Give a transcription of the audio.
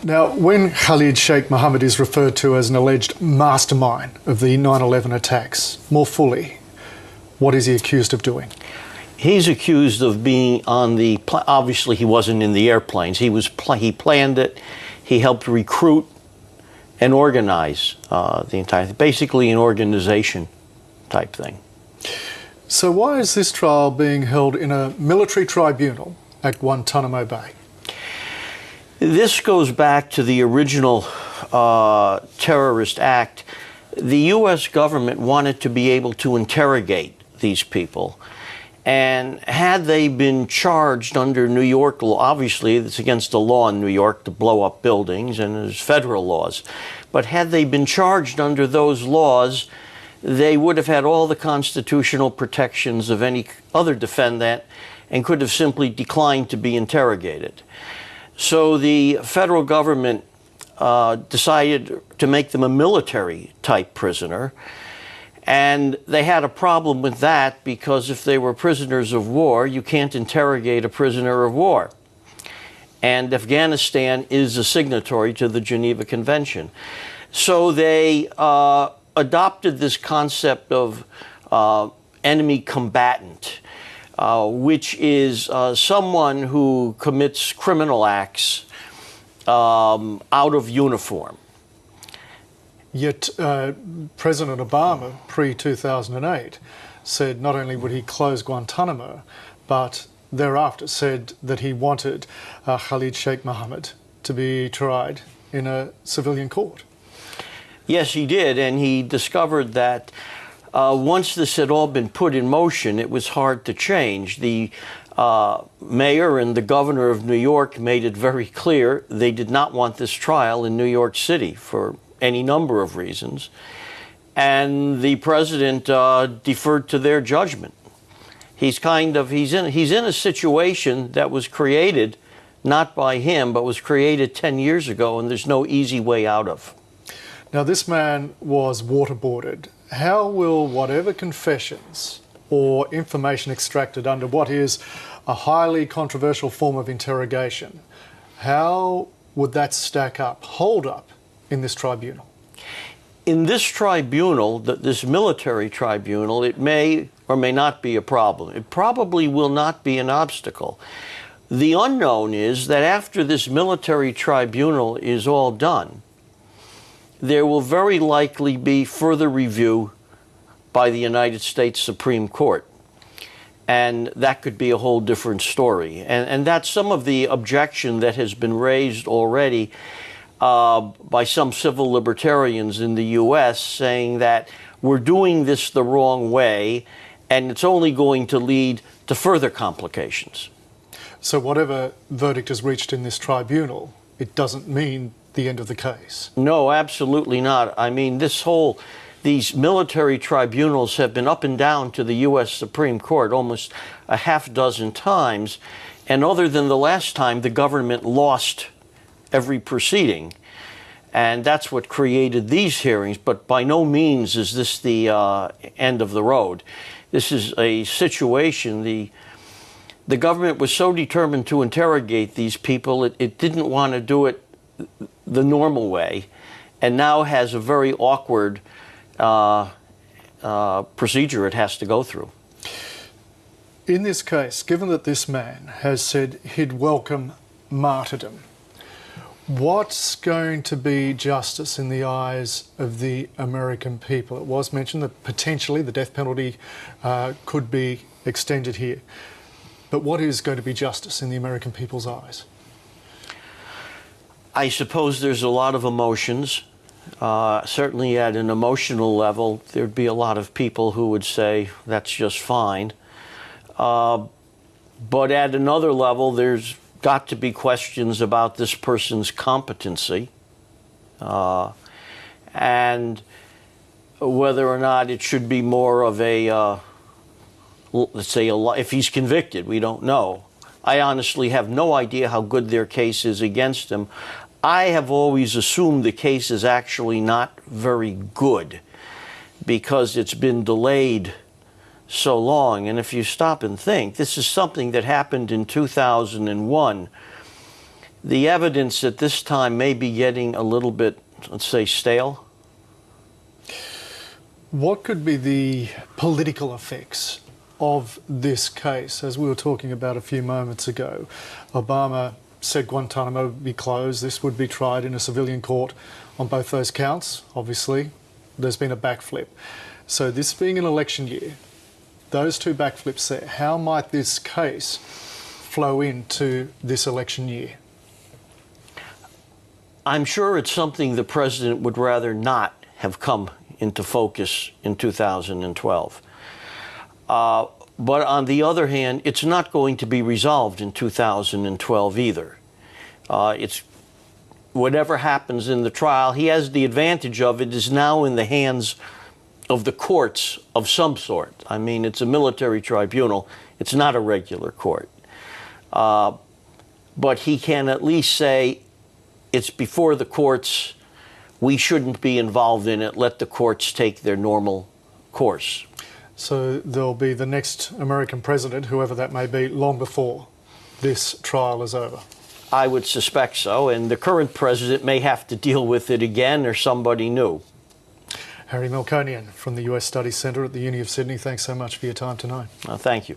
Now, when Khalid Sheikh Mohammed is referred to as an alleged mastermind of the 9/11 attacks, more fully, what is he accused of doing? He's accused of being on the, obviously he wasn't in the airplanes. He planned it. He helped recruit and organize the entire thing, basically an organization type thing. So why is this trial being held in a military tribunal at Guantanamo Bay? This goes back to the original terrorist act. The U.S. government wanted to be able to interrogate these people. And had they been charged under New York law, obviously it's against the law in New York to blow up buildings, and there's federal laws. But had they been charged under those laws, they would have had all the constitutional protections of any other defendant and could have simply declined to be interrogated. So the federal government decided to make them a military-type prisoner, and they had a problem with that because if they were prisoners of war, you can't interrogate a prisoner of war. And Afghanistan is a signatory to the Geneva Convention. So they adopted this concept of enemy combatant, which is someone who commits criminal acts out of uniform. Yet President Obama, pre-2008, said not only would he close Guantanamo, but thereafter said that he wanted Khalid Sheikh Mohammed to be tried in a civilian court. Yes, he did, and he discovered that once this had all been put in motion, it was hard to change. The mayor and the governor of New York made it very clear they did not want this trial in New York City for any number of reasons, and the president deferred to their judgment. He's in a situation that was created not by him, but was created 10 years ago, and there's no easy way out of. Now, this man was waterboarded. How will whatever confessions or information extracted under what is a highly controversial form of interrogation, how would that hold up in this tribunal? In this tribunal, this military tribunal, it may or may not be a problem. It probably will not be an obstacle. The unknown is that after this military tribunal is all done, there will very likely be further review by the United States Supreme Court. And that could be a whole different story. And that's some of the objection that has been raised already by some civil libertarians in the U.S. saying that we're doing this the wrong way and it's only going to lead to further complications. So whatever verdict is reached in this tribunal, it doesn't mean the end of the case? No, absolutely not. I mean, these military tribunals have been up and down to the U.S. Supreme Court almost a half dozen times, and other than the last time, the government lost every proceeding, and that's what created these hearings. But by no means is this the end of the road. This is a situation, the government was so determined to interrogate these people, it didn't want to do it the normal way, and now has a very awkward procedure it has to go through. In this case, given that this man has said he'd welcome martyrdom, what's going to be justice in the eyes of the American people? It was mentioned that potentially the death penalty could be extended here. But what is going to be justice in the American people's eyes? I suppose there's a lot of emotions. Certainly at an emotional level, there'd be a lot of people who would say that's just fine. But at another level, there's got to be questions about this person's competency and whether or not it should be more of a, let's say, if he's convicted, we don't know. I honestly have no idea how good their case is against him. I have always assumed the case is actually not very good because it's been delayed so long. And if you stop and think, this is something that happened in 2001. the evidence at this time may be getting a little bit, let's say, stale. What could be the political effects of this case? As we were talking about a few moments ago, Obama said Guantanamo would be closed. This would be tried in a civilian court on both those counts. Obviously, there's been a backflip. So this being an election year, those two backflips there, how might this case flow into this election year? I'm sure it's something the president would rather not have come into focus in 2012. But on the other hand, it's not going to be resolved in 2012 either. It's whatever happens in the trial, he has the advantage of it is now in the hands of the courts of some sort. I mean, it's a military tribunal. It's not a regular court. But he can at least say, it's before the courts, we shouldn't be involved in it, let the courts take their normal course. So there'll be the next American president, whoever that may be, long before this trial is over? I would suspect so, and the current president may have to deal with it again or somebody new. Harry Melkonian from the US Studies Centre at the Uni of Sydney, thanks so much for your time tonight. Thank you.